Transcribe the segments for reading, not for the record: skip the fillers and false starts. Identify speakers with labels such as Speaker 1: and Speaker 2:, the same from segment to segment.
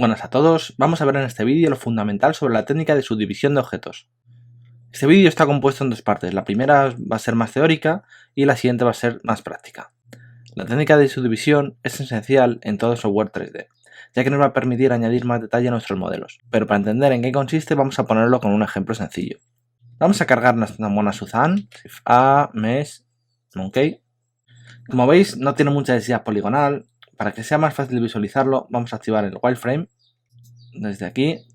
Speaker 1: Buenas a todos, vamos a ver en este vídeo lo fundamental sobre la técnica de subdivisión de objetos. Este vídeo está compuesto en dos partes, la primera va a ser más teórica y la siguiente va a ser más práctica. La técnica de subdivisión es esencial en todo software 3D, ya que nos va a permitir añadir más detalle a nuestros modelos, pero para entender en qué consiste vamos a ponerlo con un ejemplo sencillo. Vamos a cargar nuestra mona Suzanne, Shift A, Mesh, Monkey. Como veis no tiene mucha densidad poligonal. Para que sea más fácil de visualizarlo, vamos a activar el wireframe desde aquí,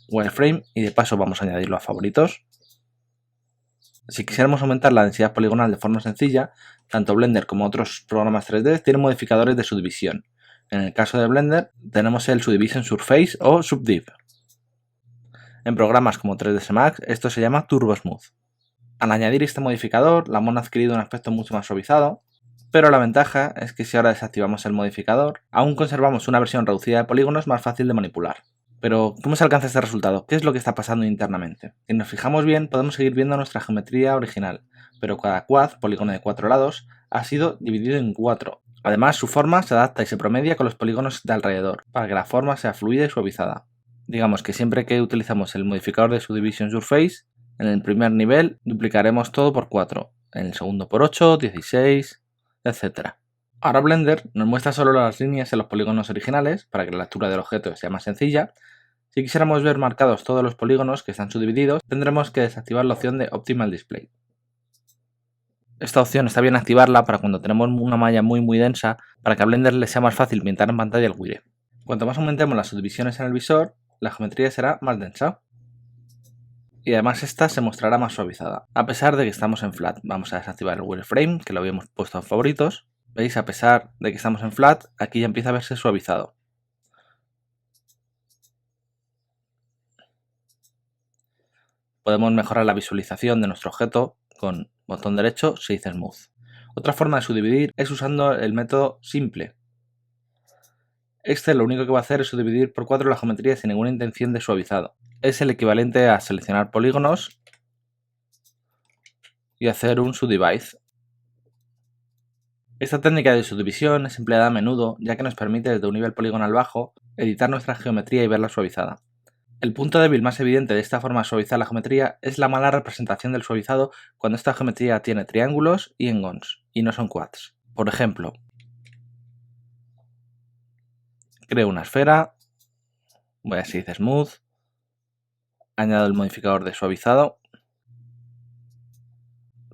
Speaker 1: wireframe, y de paso vamos a añadirlo a favoritos. Si quisiéramos aumentar la densidad poligonal de forma sencilla, tanto Blender como otros programas 3D tienen modificadores de subdivisión. En el caso de Blender tenemos el Subdivision Surface o Subdiv. En programas como 3ds Max esto se llama Turbo Smooth. Al añadir este modificador, la mona ha adquirido un aspecto mucho más suavizado, pero la ventaja es que si ahora desactivamos el modificador, aún conservamos una versión reducida de polígonos más fácil de manipular. Pero, ¿cómo se alcanza este resultado? ¿Qué es lo que está pasando internamente? Si nos fijamos bien, podemos seguir viendo nuestra geometría original, pero cada quad, polígono de 4 lados, ha sido dividido en 4. Además, su forma se adapta y se promedia con los polígonos de alrededor, para que la forma sea fluida y suavizada. Digamos que siempre que utilizamos el modificador de Subdivision Surface, en el primer nivel duplicaremos todo por 4, en el segundo por 8, 16, etc. Ahora Blender nos muestra solo las líneas en los polígonos originales para que la lectura del objeto sea más sencilla. Si quisiéramos ver marcados todos los polígonos que están subdivididos, tendremos que desactivar la opción de Optimal Display. Esta opción está bien activarla para cuando tenemos una malla muy densa, para que a Blender le sea más fácil pintar en pantalla el guide. Cuanto más aumentemos las subdivisiones en el visor, la geometría será más densa. Y además esta se mostrará más suavizada. A pesar de que estamos en flat, vamos a desactivar el wireframe, que lo habíamos puesto en favoritos. ¿Veis? A pesar de que estamos en flat, aquí ya empieza a verse suavizado. Podemos mejorar la visualización de nuestro objeto con botón derecho Shade Smooth. Otra forma de subdividir es usando el método simple. Este lo único que va a hacer es subdividir por 4 la geometría sin ninguna intención de suavizado. Es el equivalente a seleccionar polígonos y hacer un subdivide. Esta técnica de subdivisión es empleada a menudo ya que nos permite desde un nivel poligonal bajo editar nuestra geometría y verla suavizada. El punto débil más evidente de esta forma de suavizar la geometría es la mala representación del suavizado cuando esta geometría tiene triángulos y engons, y no son quads. Por ejemplo, creo una esfera, voy a Shade Smooth, añado el modificador de suavizado,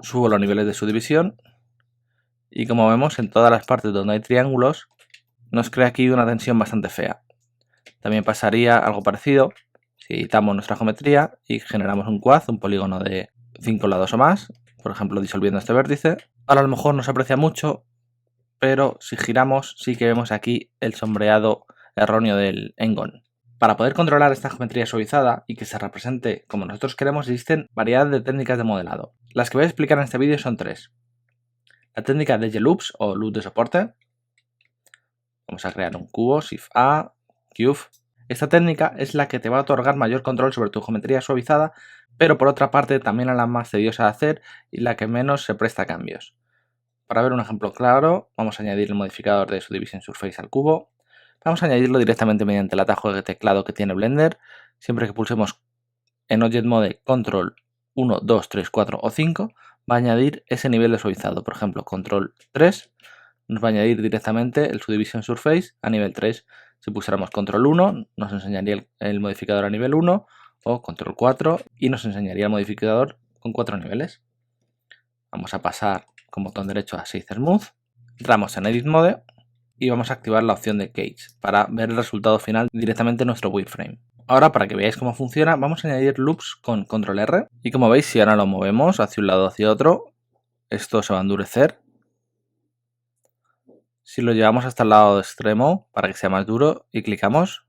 Speaker 1: subo los niveles de subdivisión y como vemos en todas las partes donde hay triángulos nos crea aquí una tensión bastante fea. También pasaría algo parecido si editamos nuestra geometría y generamos un quad, un polígono de 5 lados o más, por ejemplo disolviendo este vértice. Ahora a lo mejor no se aprecia mucho, pero si giramos sí que vemos aquí el sombreado erróneo del engon. Para poder controlar esta geometría suavizada y que se represente como nosotros queremos existen variedad de técnicas de modelado. Las que voy a explicar en este vídeo son 3. La técnica de Edge-Loops o loop de soporte. Vamos a crear un cubo, Shift A, Cube. Esta técnica es la que te va a otorgar mayor control sobre tu geometría suavizada, pero por otra parte también es la más tediosa de hacer y la que menos se presta a cambios. Para ver un ejemplo claro, vamos a añadir el modificador de Subdivision Surface al cubo. Vamos a añadirlo directamente mediante el atajo de teclado que tiene Blender. Siempre que pulsemos en Object Mode Control 1, 2, 3, 4 o 5, va a añadir ese nivel de suavizado. Por ejemplo, Control 3 nos va a añadir directamente el Subdivision Surface a nivel 3. Si pulsáramos Control 1, nos enseñaría el modificador a nivel 1, o Control 4 y nos enseñaría el modificador con 4 niveles. Vamos a pasar con botón derecho a Shade Smooth, entramos en Edit Mode y vamos a activar la opción de Cage para ver el resultado final directamente en nuestro wireframe. Ahora, para que veáis cómo funciona, vamos a añadir loops con Control R y como veis, si ahora lo movemos hacia un lado o hacia otro, esto se va a endurecer. Si lo llevamos hasta el lado extremo para que sea más duro y clicamos,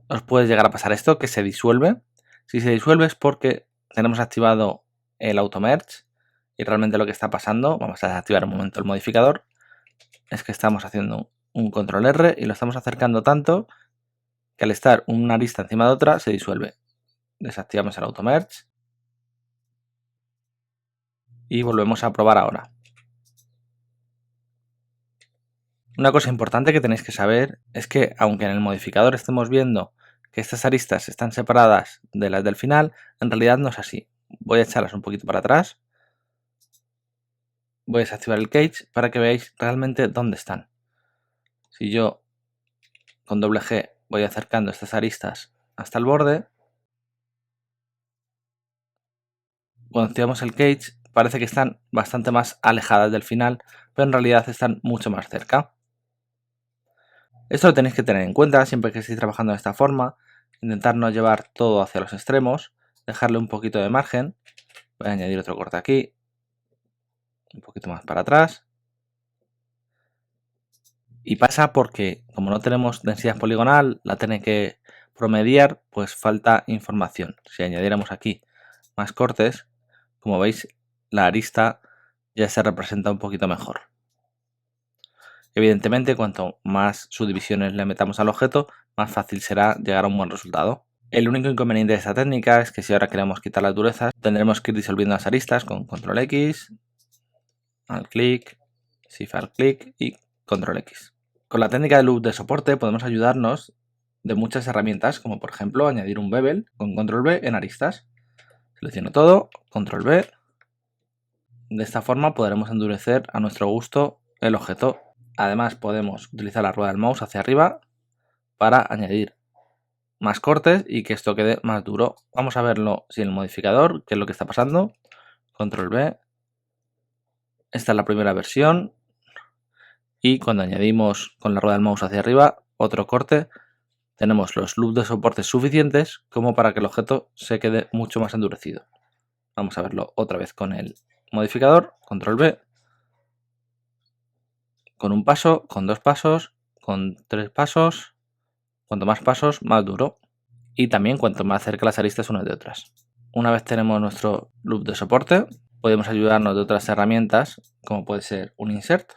Speaker 1: os puede llegar a pasar esto, que se disuelve. Si se disuelve es porque tenemos activado el Auto Merge y realmente lo que está pasando, vamos a desactivar un momento el modificador, es que estamos haciendo un Control R y lo estamos acercando tanto que al estar una arista encima de otra se disuelve. Desactivamos el Auto Merge y volvemos a probar ahora. Una cosa importante que tenéis que saber es que aunque en el modificador estemos viendo que estas aristas están separadas de las del final, en realidad no es así. Voy a echarlas un poquito para atrás. Voy a desactivar el cage para que veáis realmente dónde están. Si yo con doble G voy acercando estas aristas hasta el borde, cuando activamos el cage parece que están bastante más alejadas del final, pero en realidad están mucho más cerca. Esto lo tenéis que tener en cuenta siempre que estéis trabajando de esta forma. Intentar no llevar todo hacia los extremos, dejarle un poquito de margen. Voy a añadir otro corte aquí, un poquito más para atrás. Y pasa porque como no tenemos densidad poligonal, la tiene que promediar, pues falta información. Si añadiéramos aquí más cortes, como veis, la arista ya se representa un poquito mejor. Evidentemente, cuanto más subdivisiones le metamos al objeto, más fácil será llegar a un buen resultado. El único inconveniente de esta técnica es que si ahora queremos quitar las durezas, tendremos que ir disolviendo las aristas con control X, al clic, shift al clic y control X. Con la técnica de loop de soporte podemos ayudarnos de muchas herramientas, como por ejemplo añadir un bevel con control B en aristas. Selecciono todo, control B. De esta forma podremos endurecer a nuestro gusto el objeto. Además podemos utilizar la rueda del mouse hacia arriba para añadir más cortes y que esto quede más duro. Vamos a verlo sin el modificador, qué es lo que está pasando. Control B. Esta es la primera versión. Y cuando añadimos con la rueda del mouse hacia arriba otro corte, tenemos los loops de soporte suficientes como para que el objeto se quede mucho más endurecido. Vamos a verlo otra vez con el modificador. Control B. Con un paso, con dos pasos, con tres pasos. Cuanto más pasos, más duro. Y también cuanto más cerca las aristas unas de otras. Una vez tenemos nuestro loop de soporte, podemos ayudarnos de otras herramientas, como puede ser un insert.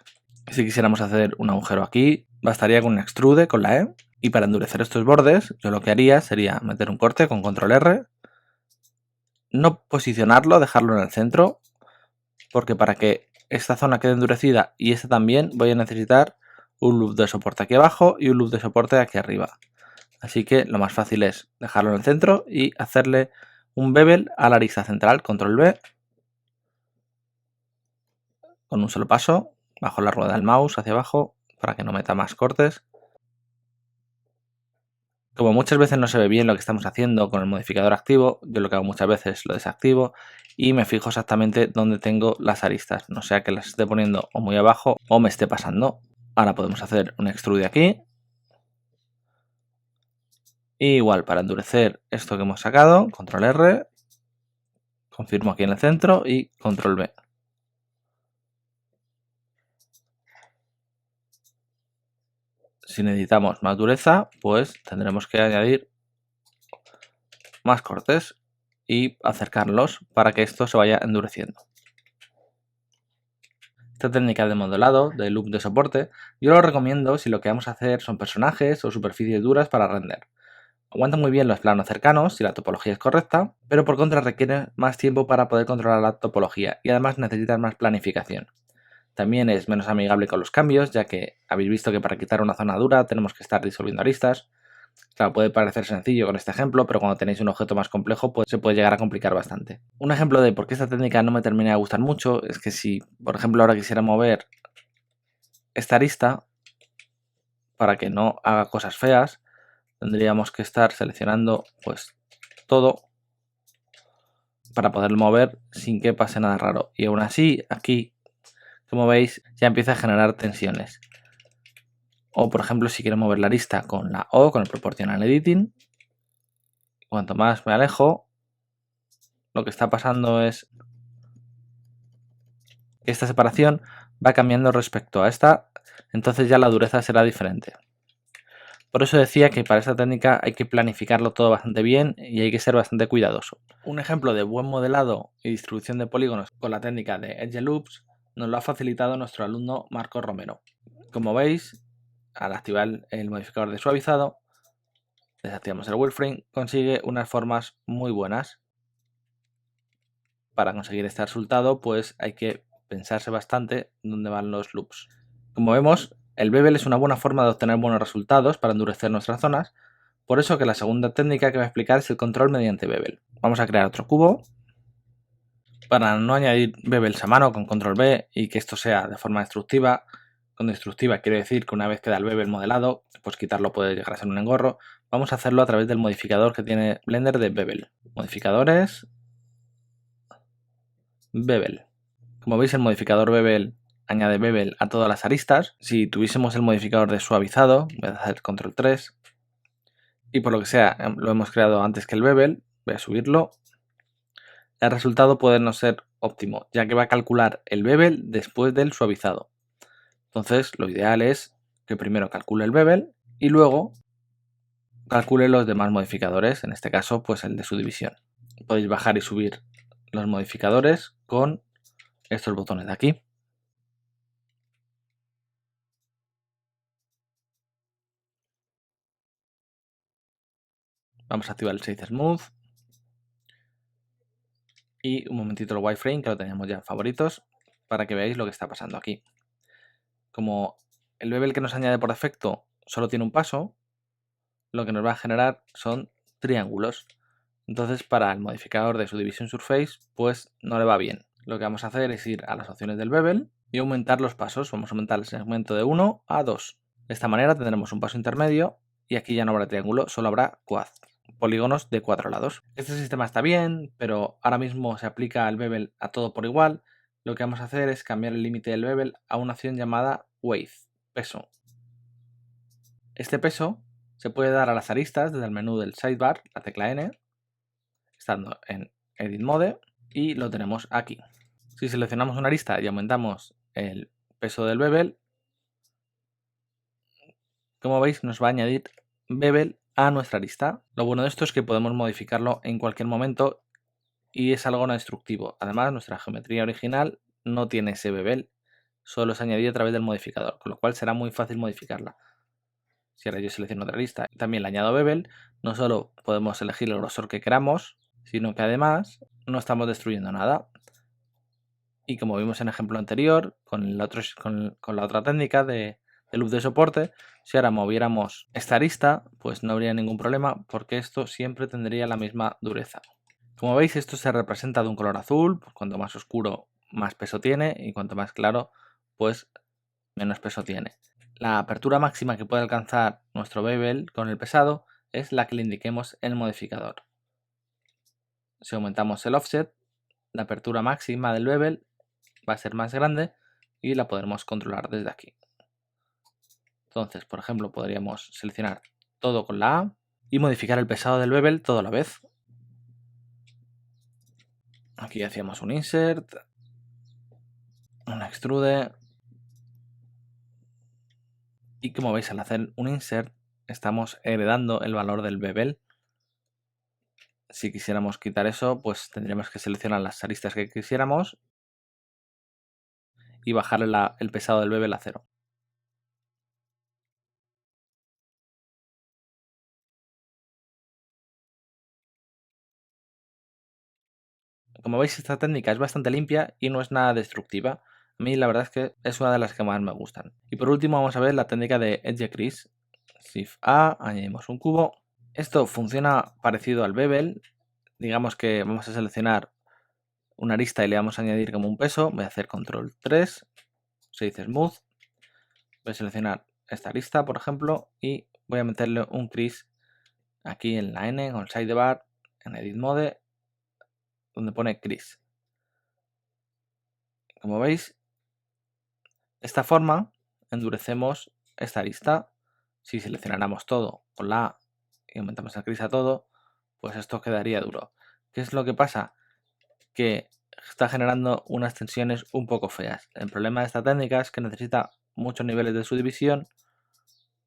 Speaker 1: Si quisiéramos hacer un agujero aquí, bastaría con un extrude con la E. Y para endurecer estos bordes, yo lo que haría sería meter un corte con control R. No posicionarlo, dejarlo en el centro, porque para que esta zona quede endurecida y esta también, voy a necesitar un loop de soporte aquí abajo y un loop de soporte aquí arriba. Así que lo más fácil es dejarlo en el centro y hacerle un bevel a la arista central, control B, con un solo paso, bajo la rueda del mouse hacia abajo, para que no meta más cortes. Como muchas veces no se ve bien lo que estamos haciendo con el modificador activo, yo lo que hago muchas veces lo desactivo y me fijo exactamente dónde tengo las aristas, no sea que las esté poniendo o muy abajo o me esté pasando. Ahora podemos hacer un extrude aquí. Y igual, para endurecer esto que hemos sacado, control R, confirmo aquí en el centro y control B. Si necesitamos más dureza, pues tendremos que añadir más cortes y acercarlos para que esto se vaya endureciendo. Esta técnica de modelado, de loop de soporte, yo lo recomiendo si lo que vamos a hacer son personajes o superficies duras para render. Aguanta muy bien los planos cercanos si la topología es correcta, pero por contra requiere más tiempo para poder controlar la topología y además necesitas más planificación. También es menos amigable con los cambios, ya que habéis visto que para quitar una zona dura tenemos que estar disolviendo aristas. Claro, puede parecer sencillo con este ejemplo, pero cuando tenéis un objeto más complejo pues se puede llegar a complicar bastante. Un ejemplo de por qué esta técnica no me termina de gustar mucho es que si, por ejemplo, ahora quisiera mover esta arista para que no haga cosas feas, tendríamos que estar seleccionando pues todo para poderlo mover sin que pase nada raro. Y aún así, aquí, como veis, ya empieza a generar tensiones. O por ejemplo, si quiero mover la arista con la O, con el Proportional Editing, cuanto más me alejo, lo que está pasando es que esta separación va cambiando respecto a esta, entonces ya la dureza será diferente. Por eso decía que para esta técnica hay que planificarlo todo bastante bien y hay que ser bastante cuidadoso. Un ejemplo de buen modelado y distribución de polígonos con la técnica de Edge Loops nos lo ha facilitado nuestro alumno Marco Romero. Como veis, al activar el modificador de suavizado, desactivamos el wireframe, consigue unas formas muy buenas. Para conseguir este resultado, pues hay que pensarse bastante dónde van los loops. Como vemos, El bevel es una buena forma de obtener buenos resultados para endurecer nuestras zonas, por eso que la segunda técnica que voy a explicar es el control mediante bevel. Vamos a crear otro cubo. Para no añadir bevels a mano con control B y que esto sea de forma destructiva, con destructiva quiero decir que una vez queda el bevel modelado, pues quitarlo puede llegar a ser un engorro, vamos a hacerlo a través del modificador que tiene Blender de bevel. Modificadores, bevel. Como veis, el modificador bevel añade bevel a todas las aristas. Si tuviésemos el modificador de suavizado, voy a hacer control 3 y por lo que sea lo hemos creado antes que el bevel, voy a subirlo. El resultado puede no ser óptimo, ya que va a calcular el bevel después del suavizado. Entonces, lo ideal es que primero calcule el bevel y luego calcule los demás modificadores, en este caso, pues el de su división. Podéis bajar y subir los modificadores con estos botones de aquí. Vamos a activar el Shade Smooth. Y un momentito el wireframe, que lo teníamos ya en favoritos, para que veáis lo que está pasando aquí. Como el bevel que nos añade por defecto solo tiene un paso, lo que nos va a generar son triángulos. Entonces, para el modificador de Subdivision Surface, pues no le va bien. Lo que vamos a hacer es ir a las opciones del bevel y aumentar los pasos. Vamos a aumentar el segmento de 1 a 2. De esta manera tendremos un paso intermedio y aquí ya no habrá triángulo, solo habrá quad, polígonos de 4 lados. Este sistema está bien, pero ahora mismo se aplica el bevel a todo por igual. Lo que vamos a hacer es cambiar el límite del bevel a una opción llamada weight, peso. Este peso se puede dar a las aristas desde el menú del sidebar, la tecla N, estando en Edit Mode, y lo tenemos aquí. Si seleccionamos una arista y aumentamos el peso del bevel, como veis nos va a añadir bevel a nuestra arista. Lo bueno de esto es que podemos modificarlo en cualquier momento y es algo no destructivo. Además, nuestra geometría original no tiene ese bevel, solo es añadido a través del modificador, con lo cual será muy fácil modificarla. Si ahora yo selecciono otra lista y también le añado bevel, no solo podemos elegir el grosor que queramos, sino que además no estamos destruyendo nada. Y como vimos en el ejemplo anterior, con la otra técnica de loop de soporte, si ahora moviéramos esta arista, pues no habría ningún problema porque esto siempre tendría la misma dureza. Como veis, esto se representa de un color azul, pues cuanto más oscuro más peso tiene y cuanto más claro pues menos peso tiene. La apertura máxima que puede alcanzar nuestro bevel con el pesado es la que le indiquemos en el modificador. Si aumentamos el offset, la apertura máxima del bevel va a ser más grande y la podremos controlar desde aquí. Entonces, por ejemplo, podríamos seleccionar todo con la A y modificar el pesado del bevel todo a la vez. Aquí hacíamos un insert, un extrude y como veis, al hacer un insert estamos heredando el valor del bevel. Si quisiéramos quitar eso, pues tendríamos que seleccionar las aristas que quisiéramos y bajarle el pesado del bevel a 0. Como veis, esta técnica es bastante limpia y no es nada destructiva. A mí la verdad es que es una de las que más me gustan. Y por último vamos a ver la técnica de Edge Crease. Shift A, añadimos un cubo. Esto funciona parecido al bevel. Digamos que vamos a seleccionar una arista y le vamos a añadir como un peso. Voy a hacer control 3, se dice smooth. Voy a seleccionar esta arista, por ejemplo, y voy a meterle un crease aquí en la N, con el sidebar, en Edit Mode, donde pone crease. Como veis, de esta forma endurecemos esta arista. Si seleccionáramos todo con la A y aumentamos el crease a todo, pues esto quedaría duro. ¿Qué es lo que pasa? Que está generando unas tensiones un poco feas. El problema de esta técnica es que necesita muchos niveles de subdivisión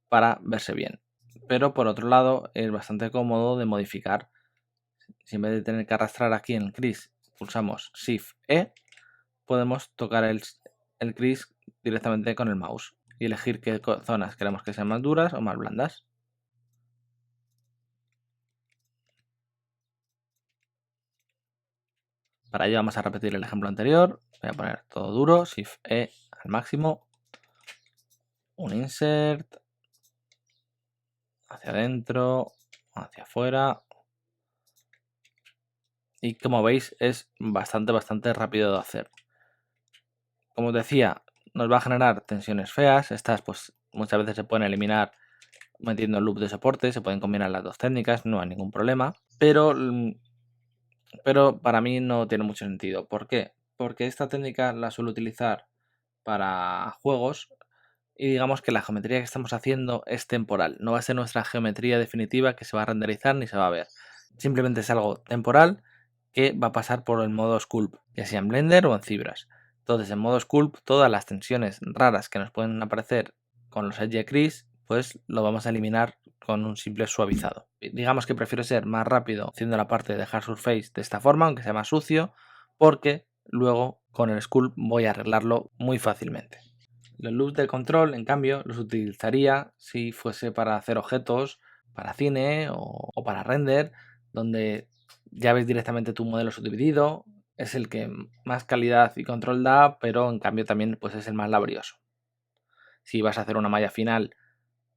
Speaker 1: para verse bien. Pero por otro lado es bastante cómodo de modificar. Si en vez de tener que arrastrar aquí en el crease pulsamos Shift E, podemos tocar el crease directamente con el mouse y elegir qué zonas queremos que sean más duras o más blandas. Para ello vamos a repetir el ejemplo anterior. Voy a poner todo duro, Shift E al máximo. un insert, hacia adentro, hacia afuera. Y como veis es bastante rápido de hacer. Como os decía, nos va a generar tensiones feas. Estas pues muchas veces se pueden eliminar metiendo el loop de soporte. Se pueden combinar las dos técnicas, no hay ningún problema. Pero para mí no tiene mucho sentido. ¿Por qué? Porque esta técnica la suelo utilizar para juegos y digamos que la geometría que estamos haciendo es temporal. No va a ser nuestra geometría definitiva que se va a renderizar ni se va a ver. Simplemente es algo temporal que va a pasar por el modo Sculpt, ya sea en Blender o en ZBrush. Entonces en modo Sculpt todas las tensiones raras que nos pueden aparecer con los Edge Crease pues lo vamos a eliminar con un simple suavizado. Digamos que prefiero ser más rápido haciendo la parte de Hard Surface de esta forma, aunque sea más sucio, porque luego con el Sculpt voy a arreglarlo muy fácilmente. Los loops de control, en cambio, los utilizaría si fuese para hacer objetos para cine o para render, donde ya ves directamente tu modelo subdividido, es el que más calidad y control da, pero en cambio también pues es el más laborioso. Si vas a hacer una malla final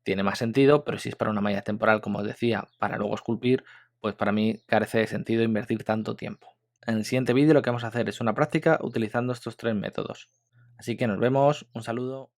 Speaker 1: tiene más sentido, pero si es para una malla temporal, como os decía, para luego esculpir, pues para mí carece de sentido invertir tanto tiempo. En el siguiente vídeo lo que vamos a hacer es una práctica utilizando estos tres métodos. Así que nos vemos, un saludo.